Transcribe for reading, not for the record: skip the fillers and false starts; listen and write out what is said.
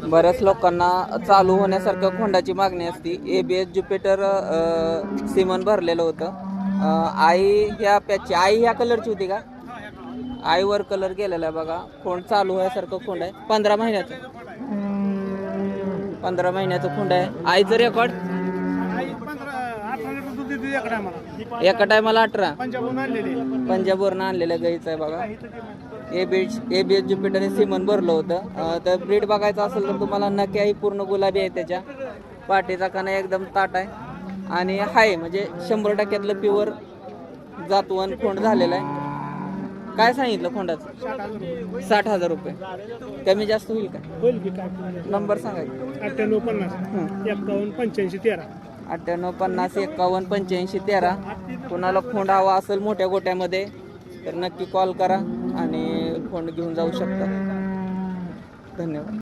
बऱ्याच लोकांना चालू होण्यासारखं खोंडाची मागणी असती. ABS ज्युपिटर सिमन भरलेलं होतं. आई ह्या पॅचची आई ह्या कलरची होती का? आईवर कलर गेलेला आहे बघा. खोंड चालू होण्यासारखं खोंड आहे. 15 महिन्याचं खोंड आहे. आईचं रेकॉर्ड एका टायमाला 18 पंजाबवरून आणलेलं गाईचं आहे बघा. ABS ज्युपिटर सिमन भरलं होतं. तर ब्रीड बघायचं असेल तर तुम्हाला नक्की पूर्ण गुलाबी आहे. त्याच्या पाठीचा कणा एकदम ताट आहे आणि हाय म्हणजे 100% प्युअर जातवन खोंड झालेला आहे. काय सांगितलं खोंडाचं? 60,000 रुपये. कमी जास्त होईल का? नंबर सांगा. 98 51 85 13. कुणाला खोंड हवा असेल मोठ्या गोट्यामध्ये तर नक्की कॉल करा आणि खोंड घेऊन जाऊ शकता. धन्यवाद.